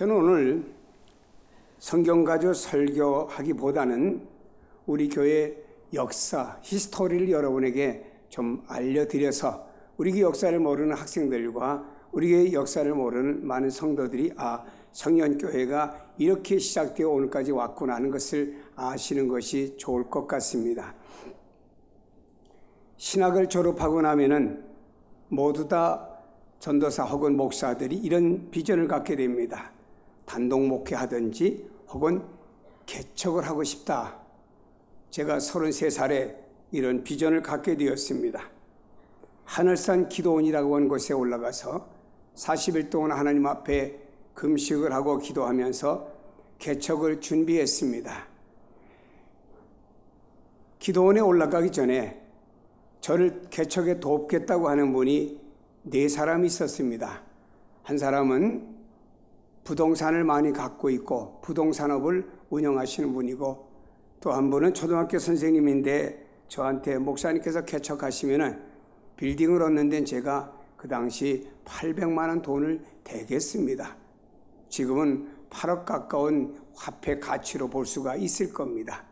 저는 오늘 성경 가지고 설교하기보다는 우리 교회 역사, 히스토리를 여러분에게 좀 알려드려서 우리 교회 역사를 모르는 학생들과 우리 교회 역사를 모르는 많은 성도들이 성현교회가 이렇게 시작되어 오늘까지 왔구나 하는 것을 아시는 것이 좋을 것 같습니다. 신학을 졸업하고 나면은 모두 다 전도사 혹은 목사들이 이런 비전을 갖게 됩니다. 단독 목회하든지 혹은 개척을 하고 싶다. 제가 33살에 이런 비전을 갖게 되었습니다. 하늘산 기도원이라고 하는 곳에 올라가서 40일 동안 하나님 앞에 금식을 하고 기도하면서 개척을 준비했습니다. 기도원에 올라가기 전에 저를 개척에 돕겠다고 하는 분이 4사람이 있었습니다. 한 사람은 부동산을 많이 갖고 있고 부동산업을 운영하시는 분이고, 또 한 분은 초등학교 선생님인데 저한테 목사님께서 개척하시면은 빌딩을 얻는 데는 제가 그 당시 800만 원 돈을 대겠습니다. 지금은 8억 가까운 화폐 가치로 볼 수가 있을 겁니다.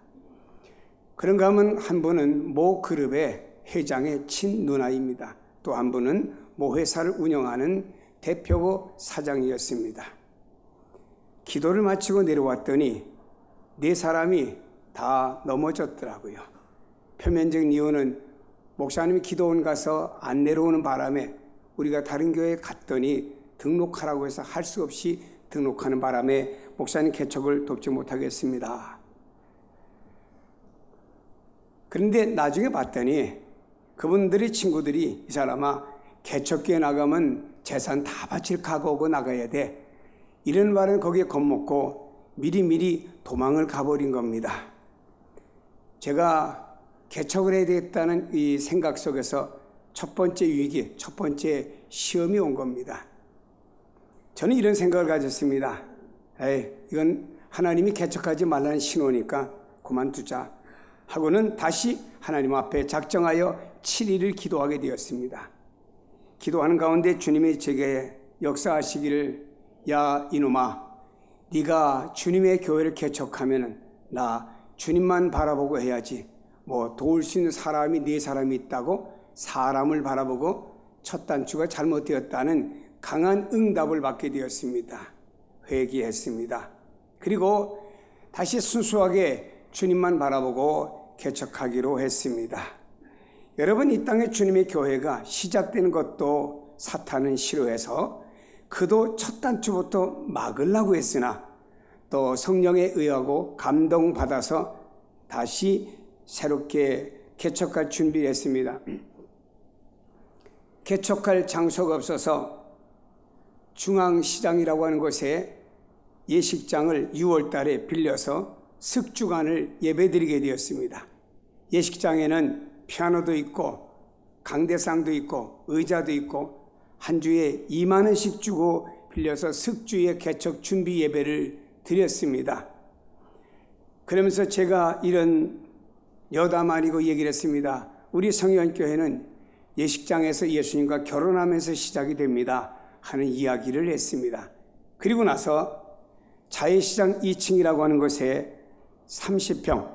그런가 하면 한 분은 모 그룹의 회장의 친누나입니다. 또 한 분은 모 회사를 운영하는 대표고 사장이었습니다. 기도를 마치고 내려왔더니 4사람이 다 넘어졌더라고요. 표면적인 이유는 목사님이 기도원 가서 안 내려오는 바람에 우리가 다른 교회에 갔더니 등록하라고 해서 할 수 없이 등록하는 바람에 목사님 개척을 돕지 못하겠습니다. 그런데 나중에 봤더니 그분들의 친구들이 이 사람아 개척교회 나가면 재산 다 바칠 각오하고 나가야 돼. 이런 말은 거기에 겁먹고 미리미리 도망을 가버린 겁니다. 제가 개척을 해야 되겠다는 이 생각 속에서 첫 번째 위기, 첫 번째 시험이 온 겁니다. 저는 이런 생각을 가졌습니다. 이건 하나님이 개척하지 말라는 신호니까 그만두자 하고는 다시 하나님 앞에 작정하여 7일을 기도하게 되었습니다. 기도하는 가운데 주님이 제게 역사하시기를, 야 이놈아, 네가 주님의 교회를 개척하면은 나 주님만 바라보고 해야지, 뭐 도울 수 있는 사람이 4사람이 있다고 사람을 바라보고 첫 단추가 잘못되었다는 강한 응답을 받게 되었습니다. 회개했습니다. 그리고 다시 순수하게 주님만 바라보고 개척하기로 했습니다. 여러분, 이 땅에 주님의 교회가 시작되는 것도 사탄은 싫어해서 그도 첫 단추부터 막으려고 했으나 또 성령에 의하고 감동받아서 다시 새롭게 개척할 준비를 했습니다. 개척할 장소가 없어서 중앙시장이라고 하는 곳에 예식장을 6월 달에 빌려서 석 주간을 예배드리게 되었습니다. 예식장에는 피아노도 있고 강대상도 있고 의자도 있고 한 주에 2만 원씩 주고 빌려서 석주의 개척 준비 예배를 드렸습니다. 그러면서 제가 이런 여담 아니고 얘기를 했습니다. 우리 성현교회는 예식장에서 예수님과 결혼하면서 시작이 됩니다 하는 이야기를 했습니다. 그리고 나서 자유시장 2층이라고 하는 곳에 30평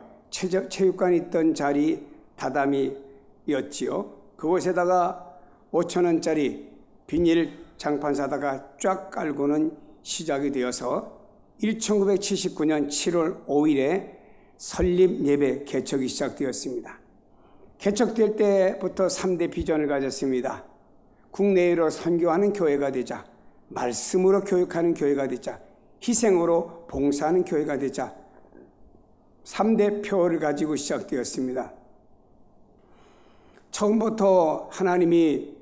체육관이 있던 자리 다다미였지요. 그곳에다가 5,000원짜리 비닐 장판 사다가 쫙 깔고는 시작이 되어서 1979년 7월 5일에 설립 예배 개척이 시작되었습니다. 개척될 때부터 3대 비전을 가졌습니다. 국내외로 선교하는 교회가 되자, 말씀으로 교육하는 교회가 되자, 희생으로 봉사하는 교회가 되자, 3대 표를 가지고 시작되었습니다. 처음부터 하나님이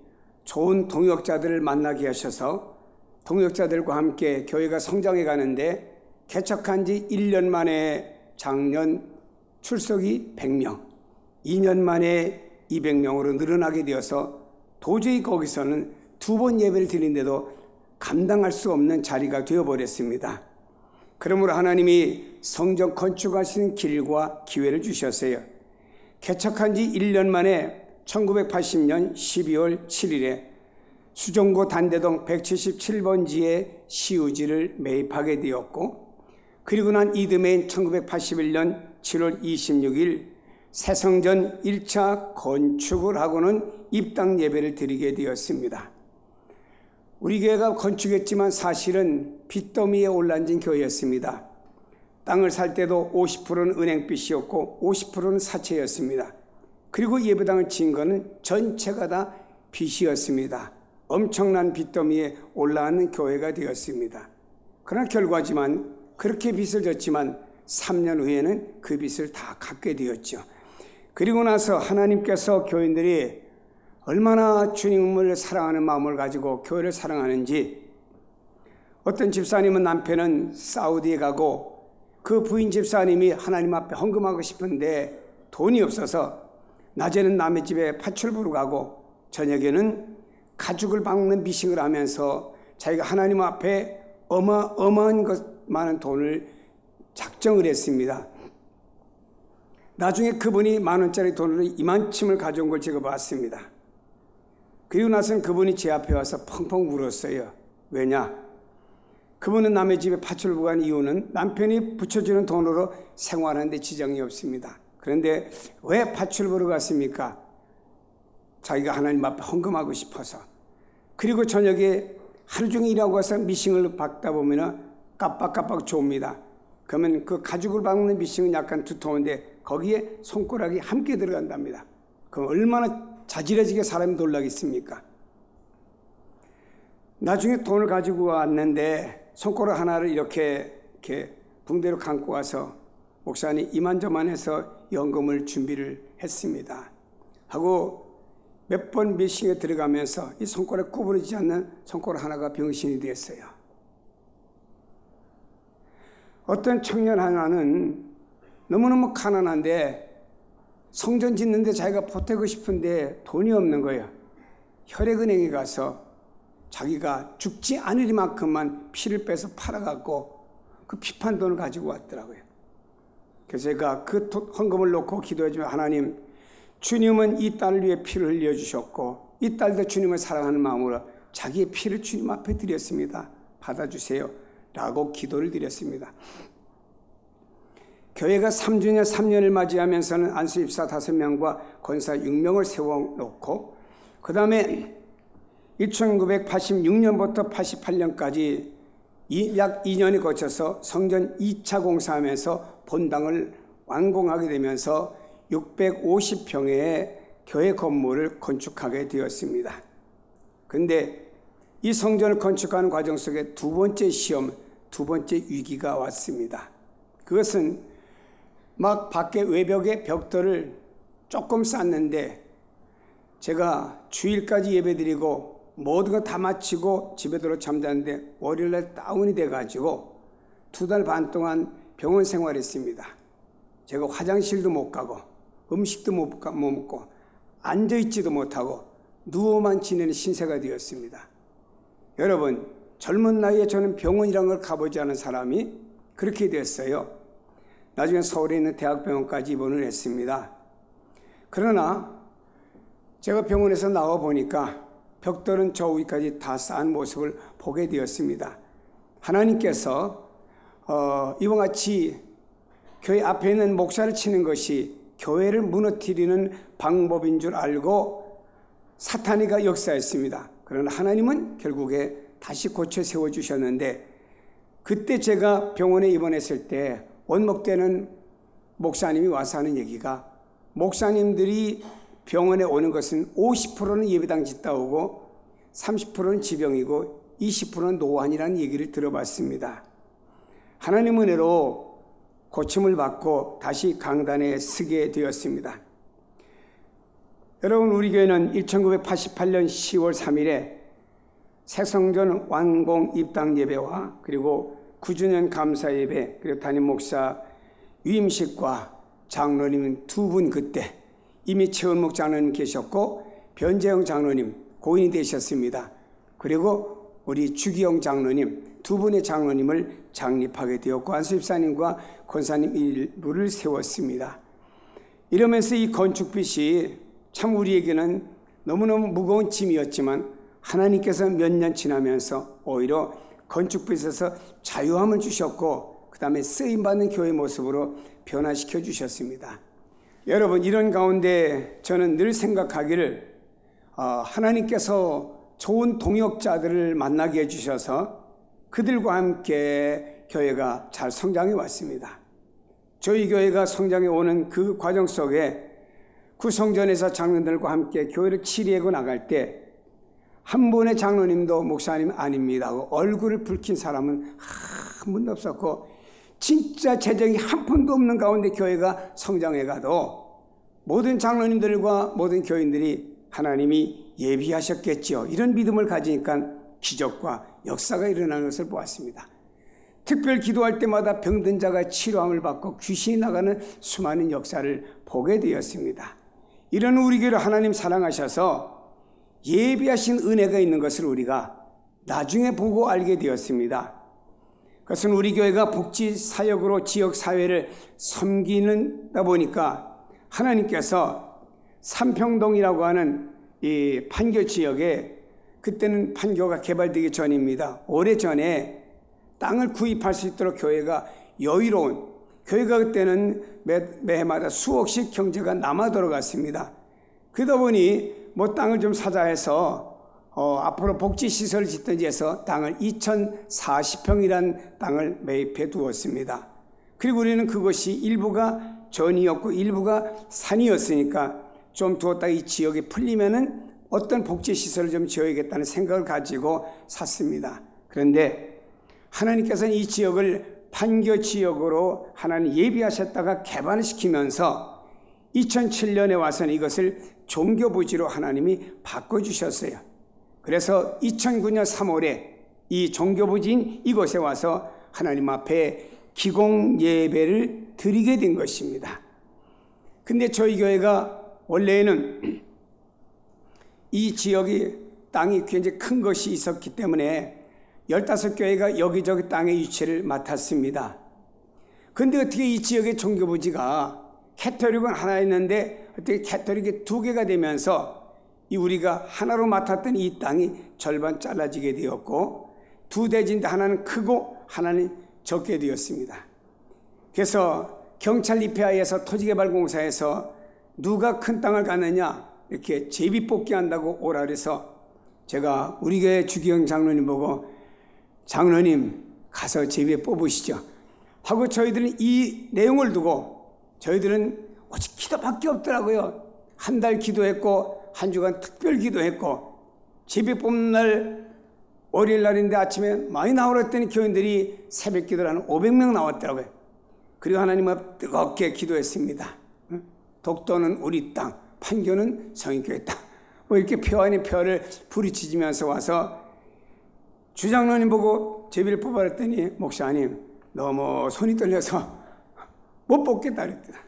좋은 동역자들을 만나게 하셔서 동역자들과 함께 교회가 성장해 가는데, 개척한 지 1년 만에 작년 출석이 100명, 2년 만에 200명으로 늘어나게 되어서 도저히 거기서는 2번 예배를 드리는데도 감당할 수 없는 자리가 되어버렸습니다. 그러므로 하나님이 성전 건축하시는 길과 기회를 주셨어요. 개척한 지 1년 만에 1980년 12월 7일에 수정구 단대동 177번지에 시우지를 매입하게 되었고, 그리고 난 이듬해인 1981년 7월 26일 새성전 1차 건축을 하고는 입당 예배를 드리게 되었습니다. 우리 교회가 건축했지만 사실은 빚더미에 올라앉은 교회였습니다. 땅을 살 때도 50%는 은행빚이었고 50%는 사채였습니다. 그리고 예배당을 지은 것은 전체가 다 빚이었습니다. 엄청난 빚더미에 올라앉는 교회가 되었습니다. 그러나 결과지만 그렇게 빚을 졌지만 3년 후에는 그 빚을 다 갚게 되었죠. 그리고 나서 하나님께서 교인들이 얼마나 주님을 사랑하는 마음을 가지고 교회를 사랑하는지, 어떤 집사님은 남편은 사우디에 가고 그 부인 집사님이 하나님 앞에 헌금하고 싶은데 돈이 없어서 낮에는 남의 집에 파출부로 가고 저녁에는 가죽을 박는 미싱을 하면서 자기가 하나님 앞에 어마어마한 많은 돈을 작정을 했습니다. 나중에 그분이 10,000원짜리 돈으로 이만침을 가져온 걸 제가 봤습니다. 그리고 나서는 그분이 제 앞에 와서 펑펑 울었어요. 왜냐? 그분은 남의 집에 파출부 간 이유는 남편이 붙여주는 돈으로 생활하는데 지장이 없습니다. 그런데 왜 파출부로 갔습니까? 자기가 하나님 앞에 헌금하고 싶어서. 그리고 저녁에 하루 종일 일하고 와서 미싱을 박다 보면 깜빡깜빡 좋습니다. 그러면 그 가죽을 박는 미싱은 약간 두터운데 거기에 손가락이 함께 들어간답니다. 그럼 얼마나 자지러지게 사람이 놀라겠습니까? 나중에 돈을 가지고 왔는데 손가락 하나를 이렇게 붕대로 감고 와서 목사님 이만저만해서 연금을 준비를 했습니다 하고 몇 번 미싱에 들어가면서 이 손가락 구부러지지 않는 손가락 하나가 병신이 되었어요. 어떤 청년 하나는 너무너무 가난한데 성전 짓는데 자기가 보태고 싶은데 돈이 없는 거예요. 혈액은행에 가서 자기가 죽지 않으리만큼만 피를 빼서 팔아갖고 그 피판 돈을 가지고 왔더라고요. 그래서 제가 그 헌금을 놓고 기도해주면, 하나님, 주님은 이 딸을 위해 피를 흘려주셨고 이 딸도 주님을 사랑하는 마음으로 자기의 피를 주님 앞에 드렸습니다. 받아주세요 라고 기도를 드렸습니다. 교회가 3년을 맞이하면서는 안수입사 5명과 권사 6명을 세워놓고, 그 다음에 1986년부터 88년까지 약 2년이 거쳐서 성전 2차 공사하면서 본당을 완공하게 되면서 650평의 교회 건물을 건축하게 되었습니다. 그런데 이 성전을 건축하는 과정 속에 두 번째 시험, 두 번째 위기가 왔습니다. 그것은 막 밖에 외벽에 벽돌을 조금 쌓는데 제가 주일까지 예배드리고 모든 거 다 마치고 집에 들어 잠자는데 월요일날 다운이 돼가지고 2달 반 동안 병원 생활했습니다. 제가 화장실도 못 가고 음식도 못 먹고 앉아있지도 못하고 누워만 지내는 신세가 되었습니다. 여러분, 젊은 나이에 저는 병원이라는 걸 가보지 않은 사람이 그렇게 됐어요. 나중에 서울에 있는 대학병원까지 입원을 했습니다. 그러나 제가 병원에서 나와 보니까 벽돌은 저 위까지 다 쌓은 모습을 보게 되었습니다. 하나님께서 이와 같이 교회 앞에 있는 목사를 치는 것이 교회를 무너뜨리는 방법인 줄 알고 사탄이가 역사했습니다. 그러나 하나님은 결국에 다시 고쳐 세워주셨는데, 그때 제가 병원에 입원했을 때 원목되는 목사님이 와서 하는 얘기가, 목사님들이 병원에 오는 것은 50%는 예배당 짓다 오고 30%는 지병이고 20%는 노안이라는 얘기를 들어봤습니다. 하나님 은혜로 고침을 받고 다시 강단에 서게 되었습니다. 여러분, 우리 교회는 1988년 10월 3일에 새성전 완공 입당 예배와 그리고 9주년 감사 예배, 그리고 담임 목사 위임식과 장로님 2분, 그때 이미 최은목 장로님 계셨고 변재영 장로님 고인이 되셨습니다. 그리고 우리 주기영 장로님 2분의 장로님을 창립하게 되었고 안수집사님과 권사님 일부를 세웠습니다. 이러면서 이 건축빚이 참 우리에게는 너무너무 무거운 짐이었지만 하나님께서 몇 년 지나면서 오히려 건축부에 있어서 자유함을 주셨고 그 다음에 쓰임받는 교회 모습으로 변화시켜 주셨습니다. 여러분, 이런 가운데 저는 늘 생각하기를 하나님께서 좋은 동역자들을 만나게 해주셔서 그들과 함께 교회가 잘 성장해 왔습니다. 저희 교회가 성장해 오는 그 과정 속에 구성전에서 장로들과 함께 교회를 치리하고 나갈 때 한 분의 장로님도 목사님 아닙니다 하고 얼굴을 붉힌 사람은 한 분도 없었고, 진짜 재정이 한 푼도 없는 가운데 교회가 성장해가도 모든 장로님들과 모든 교인들이 하나님이 예비하셨겠지요, 이런 믿음을 가지니까 기적과 역사가 일어나는 것을 보았습니다. 특별 기도할 때마다 병든 자가 치료함을 받고 귀신이 나가는 수많은 역사를 보게 되었습니다. 이런 우리 교회를 하나님 사랑하셔서 예비하신 은혜가 있는 것을 우리가 나중에 보고 알게 되었습니다. 그것은 우리 교회가 복지 사역으로 지역 사회를 섬기는다 보니까 하나님께서 삼평동이라고 하는 이 판교 지역에, 그때는 판교가 개발되기 전입니다. 오래전에 땅을 구입할 수 있도록 교회가 여유로운, 교회가 그때는 매해마다 수억씩 경제가 남아 들어갔습니다. 그러다 보니 땅을 좀 사자 해서 앞으로 복지시설을 짓든지 해서 땅을 2040평이라는 땅을 매입해 두었습니다. 그리고 우리는 그것이 일부가 전이었고 일부가 산이었으니까 좀 두었다가 이 지역이 풀리면은 어떤 복지시설을 좀 지어야겠다는 생각을 가지고 샀습니다. 그런데 하나님께서는 이 지역을 판교 지역으로 하나님 예비하셨다가 개발을 시키면서 2007년에 와서는 이것을 종교부지로 하나님이 바꿔주셨어요. 그래서 2009년 3월에 이 종교부지인 이곳에 와서 하나님 앞에 기공 예배를 드리게 된 것입니다. 근데 저희 교회가 원래는 이 지역이 땅이 굉장히 큰 것이 있었기 때문에 15교회가 여기저기 땅의 위치를 맡았습니다. 근데 어떻게 이 지역의 종교부지가 캐토릭은 하나 있는데 어떻게 캐토릭이 2개가 되면서 이 우리가 하나로 맡았던 이 땅이 절반 잘라지게 되었고, 2대지인데 하나는 크고 하나는 적게 되었습니다. 그래서 경찰 입회하에서 토지개발공사에서 누가 큰 땅을 갖느냐 이렇게 제비 뽑기 한다고 오라 그래서 제가 우리 교회 주기영 장로님 보고 장로님 가서 제비에 뽑으시죠 하고, 저희들은 이 내용을 두고 저희들은 오직 기도밖에 없더라고요. 한 달 기도했고 한 주간 특별 기도했고, 제비 뽑는 날 월요일 날인데 아침에 많이 나오라 했더니 교인들이 새벽 기도를 한 500명 나왔더라고요. 그리고 하나님 앞 뜨겁게 기도했습니다. 독도는 우리 땅, 판교는 성인교회 땅, 이렇게 표 아닌 표를 부리치면서 와서 주장로님 보고 제비를 뽑아라 했더니 목사님 너무 손이 떨려서 못 뽑겠다 그랬더라.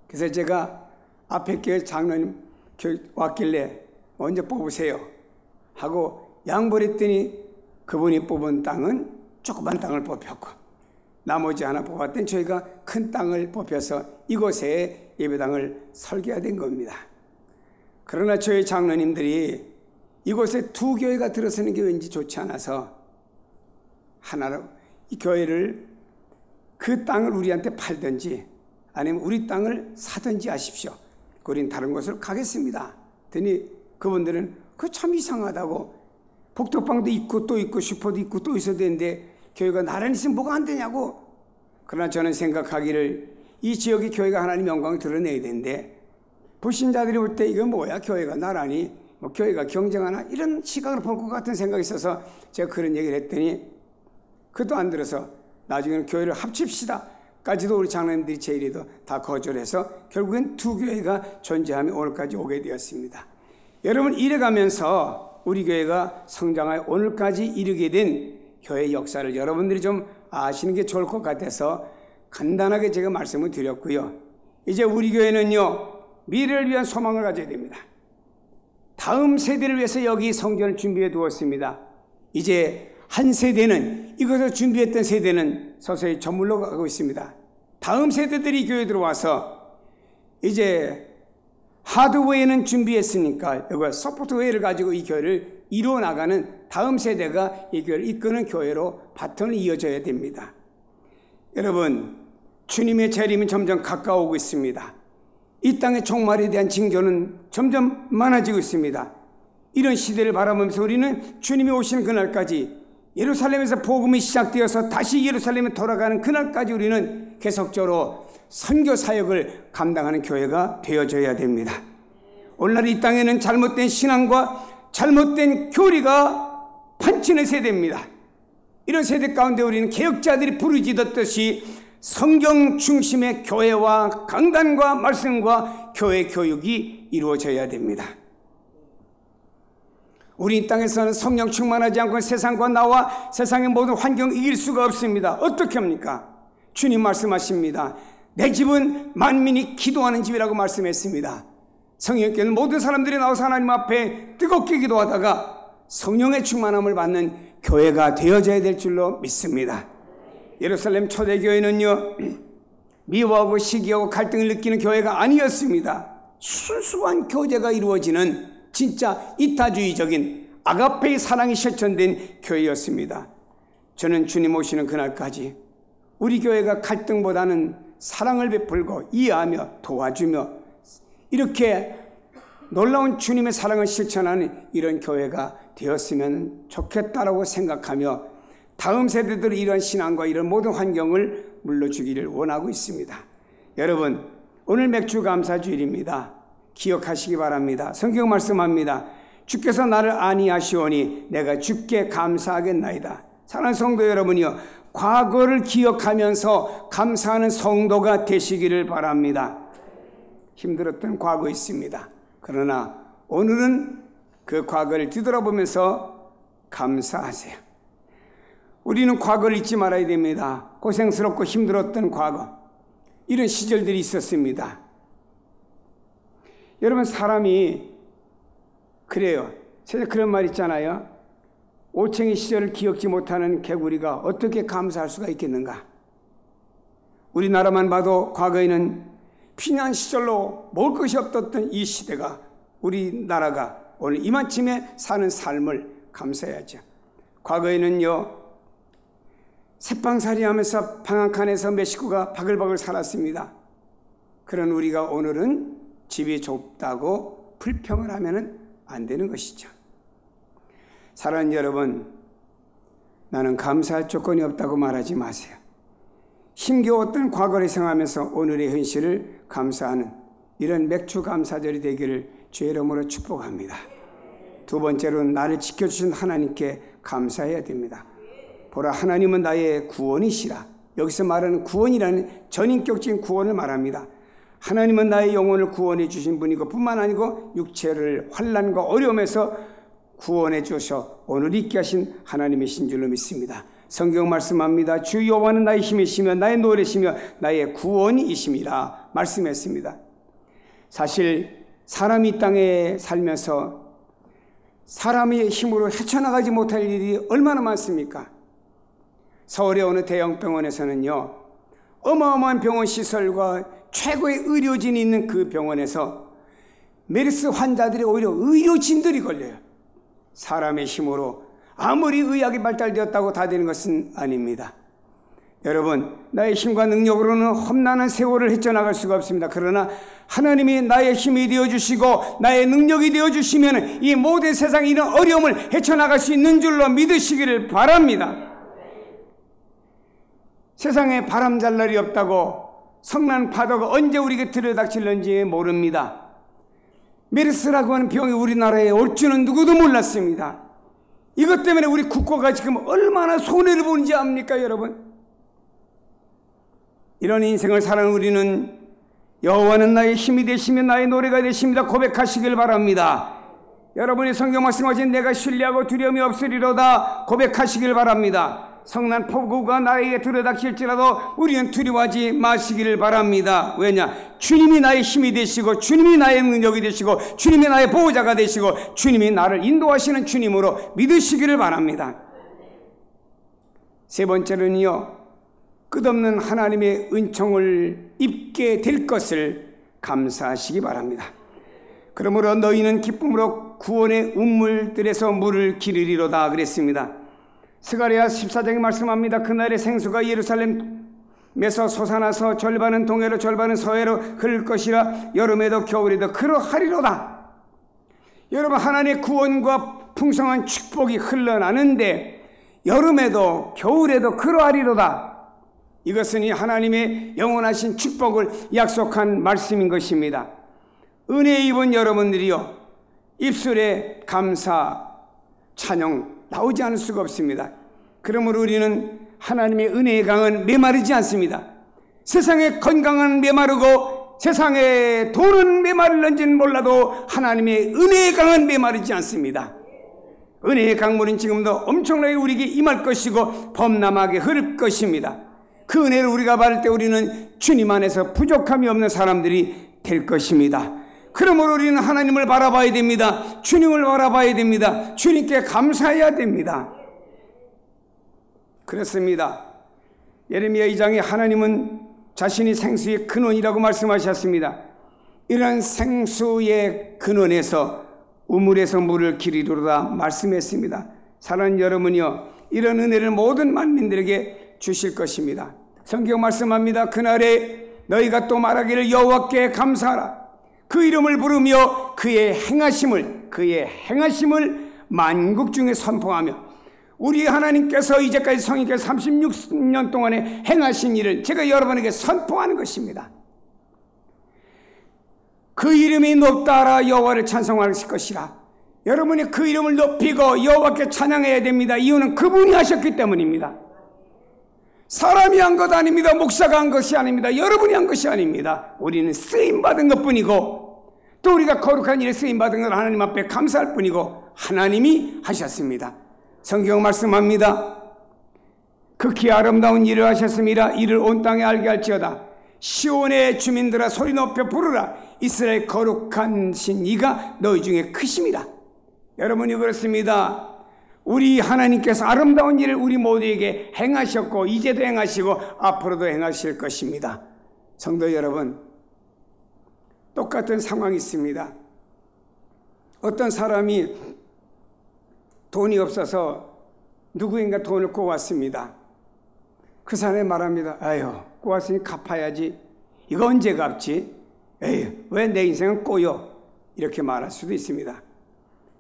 그래서 제가 앞에 교회 장로님 왔길래 먼저 뽑으세요 하고 양보를 했더니 그분이 뽑은 땅은 조그만 땅을 뽑혔고 나머지 하나 뽑았더니 저희가 큰 땅을 뽑혀서 이곳에 예배당을 설계된 겁니다. 그러나 저희 장로님들이 이곳에 2교회가 들어서는 게 왠지 좋지 않아서 하나로 이 교회를 그 땅을 우리한테 팔든지 아니면 우리 땅을 사든지 하십시오. 우린 다른 곳으로 가겠습니다. 그랬더니 그분들은 그거 참 이상하다고, 복덕방도 있고 또 있고 슈퍼도 있고 또 있어야 되는데 교회가 나란히 있으면 뭐가 안 되냐고. 그러나 저는 생각하기를 이 지역의 교회가 하나님 영광을 드러내야 되는데 불신자들이 볼 때 이건 뭐야 교회가 나란히 교회가 경쟁하나 이런 시각으로 볼 것 같은 생각이 있어서 제가 그런 얘기를 했더니 그것도 안 들어서 나중에는 교회를 합칩시다 까지도 우리 장로님들이 제일에도 다 거절해서 결국엔 2교회가 존재하며 오늘까지 오게 되었습니다. 여러분, 이래가면서 우리 교회가 성장하여 오늘까지 이르게 된 교회 역사를 여러분들이 좀 아시는 게 좋을 것 같아서 간단하게 제가 말씀을 드렸고요. 이제 우리 교회는요, 미래를 위한 소망을 가져야 됩니다. 다음 세대를 위해서 여기 성전을 준비해 두었습니다. 이제 한 세대는, 이것을 준비했던 세대는 서서히 저물러 가고 있습니다. 다음 세대들이 교회에 들어와서 이제 하드웨어는 준비했으니까 여기 소프트웨어를 가지고 이 교회를 이루어 나가는 다음 세대가 이 교회를 이끄는 교회로 바톤을 이어져야 됩니다. 여러분, 주님의 재림이 점점 가까워오고 있습니다. 이 땅의 종말에 대한 징조는 점점 많아지고 있습니다. 이런 시대를 바라보면서 우리는 주님이 오시는 그날까지, 예루살렘에서 복음이 시작되어서 다시 예루살렘에 돌아가는 그날까지 우리는 계속적으로 선교 사역을 감당하는 교회가 되어져야 됩니다. 오늘날 이 땅에는 잘못된 신앙과 잘못된 교리가 판치는 세대입니다. 이런 세대 가운데 우리는 개혁자들이 부르짖었듯이 성경 중심의 교회와 강단과 말씀과 교회 교육이 이루어져야 됩니다. 우리 이 땅에서는 성령 충만하지 않고 세상과 나와 세상의 모든 환경을 이길 수가 없습니다. 어떻게 합니까? 주님 말씀하십니다. 내 집은 만민이 기도하는 집이라고 말씀했습니다. 성령께는 모든 사람들이 나와서 하나님 앞에 뜨겁게 기도하다가 성령의 충만함을 받는 교회가 되어져야 될 줄로 믿습니다. 예루살렘 초대교회는요, 미워하고 시기하고 갈등을 느끼는 교회가 아니었습니다. 순수한 교제가 이루어지는 진짜 이타주의적인 아가페의 사랑이 실천된 교회였습니다. 저는 주님 오시는 그날까지 우리 교회가 갈등보다는 사랑을 베풀고 이해하며 도와주며 이렇게 놀라운 주님의 사랑을 실천하는 이런 교회가 되었으면 좋겠다라고 생각하며 다음 세대들이 이런 신앙과 이런 모든 환경을 물려주기를 원하고 있습니다. 여러분, 오늘 맥주 감사주일입니다. 기억하시기 바랍니다. 성경 말씀합니다. 주께서 나를 아니하시오니 내가 주께 감사하겠나이다. 사랑하는 성도 여러분이요, 과거를 기억하면서 감사하는 성도가 되시기를 바랍니다. 힘들었던 과거 있습니다. 그러나 오늘은 그 과거를 뒤돌아보면서 감사하세요. 우리는 과거를 잊지 말아야 됩니다. 고생스럽고 힘들었던 과거, 이런 시절들이 있었습니다. 여러분, 사람이 그래요. 세상 그런 말 있잖아요. 올챙이 시절을 기억지 못하는 개구리가 어떻게 감사할 수가 있겠는가. 우리나라만 봐도 과거에는 피난 시절로 먹을 것이 없었던 이 시대가, 우리나라가 오늘 이만침에 사는 삶을 감사해야죠. 과거에는요, 새빵살이 하면서 방 한 칸에서 몇 식구가 바글바글 살았습니다. 그런 우리가 오늘은 집이 좁다고 불평을 하면 안 되는 것이죠. 사랑하는 여러분, 나는 감사할 조건이 없다고 말하지 마세요. 힘겨웠던 과거를 생각하면서 오늘의 현실을 감사하는 이런 맥주 감사절이 되기를 주의 이름으로 축복합니다. 두 번째로는 나를 지켜주신 하나님께 감사해야 됩니다. 보라, 하나님은 나의 구원이시라. 여기서 말하는 구원이라는 전인격적인 구원을 말합니다. 하나님은 나의 영혼을 구원해 주신 분이고 뿐만 아니고 육체를 환난과 어려움에서 구원해 주셔 오늘 있게 하신 하나님이신 줄로 믿습니다. 성경 말씀합니다. 주 여호와는 나의 힘이시며 나의 노래시며 나의 구원이심이라 말씀했습니다. 사실 사람이 이 땅에 살면서 사람의 힘으로 헤쳐나가지 못할 일이 얼마나 많습니까? 서울의 어느 대형 병원에서는요, 어마어마한 병원 시설과 최고의 의료진이 있는 그 병원에서 메르스 환자들이 오히려 의료진들이 걸려요. 사람의 힘으로 아무리 의학이 발달되었다고 다 되는 것은 아닙니다. 여러분, 나의 힘과 능력으로는 험난한 세월을 헤쳐나갈 수가 없습니다. 그러나 하나님이 나의 힘이 되어주시고 나의 능력이 되어주시면 이 모든 세상의 이런 어려움을 헤쳐나갈 수 있는 줄로 믿으시기를 바랍니다. 세상에 바람 잘 날이 없다고 성난 파도가 언제 우리에게 들여닥칠는지 모릅니다. 메르스라고 하는 병이 우리나라에 올 줄은 누구도 몰랐습니다. 이것 때문에 우리 국가가 지금 얼마나 손해를 보는지 압니까, 여러분? 이런 인생을 살아가는 우리는 여호와는 나의 힘이 되시며 나의 노래가 되십니다 고백하시길 바랍니다. 여러분이 성경 말씀하신 내가 신뢰하고 두려움이 없으리로다 고백하시길 바랍니다. 성난 폭우가 나에게 들여닥칠지라도 우리는 두려워하지 마시기를 바랍니다. 왜냐? 주님이 나의 힘이 되시고 주님이 나의 능력이 되시고 주님이 나의 보호자가 되시고 주님이 나를 인도하시는 주님으로 믿으시기를 바랍니다. 세 번째는요, 끝없는 하나님의 은총을 입게 될 것을 감사하시기 바랍니다. 그러므로 너희는 기쁨으로 구원의 운물들에서 물을 기르리로다 그랬습니다. 스가랴 14장에 말씀합니다. 그날의 생수가 예루살렘에서 솟아나서 절반은 동해로 절반은 서해로 흐를 것이라. 여름에도 겨울에도 그러하리로다. 여러분, 하나님의 구원과 풍성한 축복이 흘러나는데 여름에도 겨울에도 그러하리로다. 이것은 이 하나님의 영원하신 축복을 약속한 말씀인 것입니다. 은혜 입은 여러분들이요, 입술에 감사, 찬양 나오지 않을 수가 없습니다. 그러므로 우리는 하나님의 은혜의 강은 메마르지 않습니다. 세상의 건강은 메마르고 세상의 돈은 메마를는지는 몰라도 하나님의 은혜의 강은 메마르지 않습니다. 은혜의 강물은 지금도 엄청나게 우리에게 임할 것이고 범람하게 흐를 것입니다. 그 은혜를 우리가 받을 때 우리는 주님 안에서 부족함이 없는 사람들이 될 것입니다. 그러므로 우리는 하나님을 바라봐야 됩니다. 주님을 바라봐야 됩니다. 주님께 감사해야 됩니다. 그렇습니다. 예레미야 2장에 하나님은 자신이 생수의 근원이라고 말씀하셨습니다. 이런 생수의 근원에서 우물에서 물을 기르리로다 말씀했습니다. 사랑하는 여러분이요, 이런 은혜를 모든 만민들에게 주실 것입니다. 성경 말씀합니다. 그날에 너희가 또 말하기를 여호와께 감사하라. 그 이름을 부르며 그의 행하심을 만국 중에 선포하며, 우리 하나님께서 이제까지 성인께서 36년 동안에 행하신 일을 제가 여러분에게 선포하는 것입니다. 그 이름이 높다라 여호와를 찬송할 것이라. 여러분이 그 이름을 높이고 여호와께 찬양해야 됩니다. 이유는 그분이 하셨기 때문입니다. 사람이 한 것 아닙니다. 목사가 한 것이 아닙니다. 여러분이 한 것이 아닙니다. 우리는 쓰임받은 것뿐이고, 또 우리가 거룩한 일에 쓰임받은 건 하나님 앞에 감사할 뿐이고, 하나님이 하셨습니다. 성경 말씀합니다. 극히 아름다운 일을 하셨습니다. 이를 온 땅에 알게 할지어다. 시온의 주민들아 소리 높여 부르라. 이스라엘 거룩한 신 이가 너희 중에 크심이라. 여러분이 그렇습니다. 우리 하나님께서 아름다운 일을 우리 모두에게 행하셨고, 이제도 행하시고 앞으로도 행하실 것입니다. 성도 여러분, 똑같은 상황이 있습니다. 어떤 사람이 돈이 없어서 누구인가 돈을 꼬았습니다. 그 사람이 말합니다. 아유, 꼬았으니 갚아야지. 이거 언제 갚지? 에휴, 왜 내 인생은 꼬여? 이렇게 말할 수도 있습니다.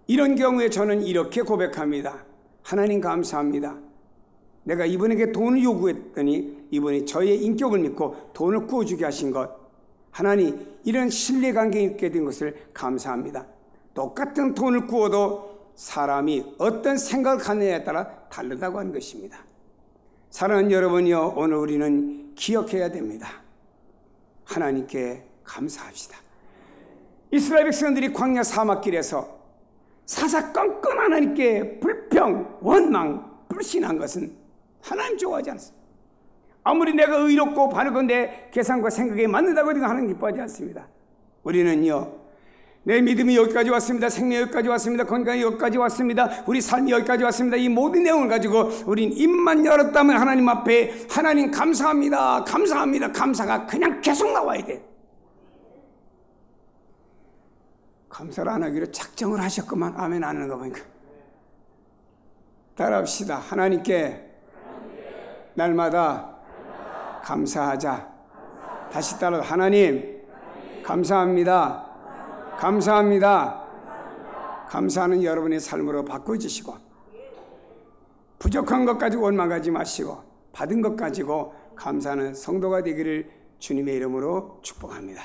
이런 경우에 저는 이렇게 고백합니다. 하나님 감사합니다. 내가 이분에게 돈을 요구했더니 이분이 저의 인격을 믿고 돈을 구워주게 하신 것, 하나님, 이런 신뢰관계에 있게 된 것을 감사합니다. 똑같은 돈을 구워도 사람이 어떤 생각을 갖느냐에 따라 다르다고 하는 것입니다. 사랑하는 여러분이요, 오늘 우리는 기억해야 됩니다. 하나님께 감사합시다. 이스라엘 백성들이 광야 사막길에서 사사건건 하나님께 불평, 원망, 불신한 것은 하나님 좋아하지 않습니다. 아무리 내가 의롭고 바르고 내 계산과 생각에 맞는다고 해도 하나님 기뻐하지 않습니다. 우리는요, 내 믿음이 여기까지 왔습니다. 생명이 여기까지 왔습니다. 건강이 여기까지 왔습니다. 우리 삶이 여기까지 왔습니다. 이 모든 내용을 가지고 우린 입만 열었다면 하나님 앞에 하나님 감사합니다, 감사합니다, 감사가 그냥 계속 나와야 돼. 감사를 안 하기로 작정을 하셨구만. 아멘 안 하는 거 보니까. 따라합시다. 하나님께 날마다 감사하자. 다시 따라. 하나님 감사합니다. 감사합니다. 감사하는 여러분의 삶으로 바꿔주시고, 부족한 것 가지고 원망하지 마시고 받은 것 가지고 감사하는 성도가 되기를 주님의 이름으로 축복합니다.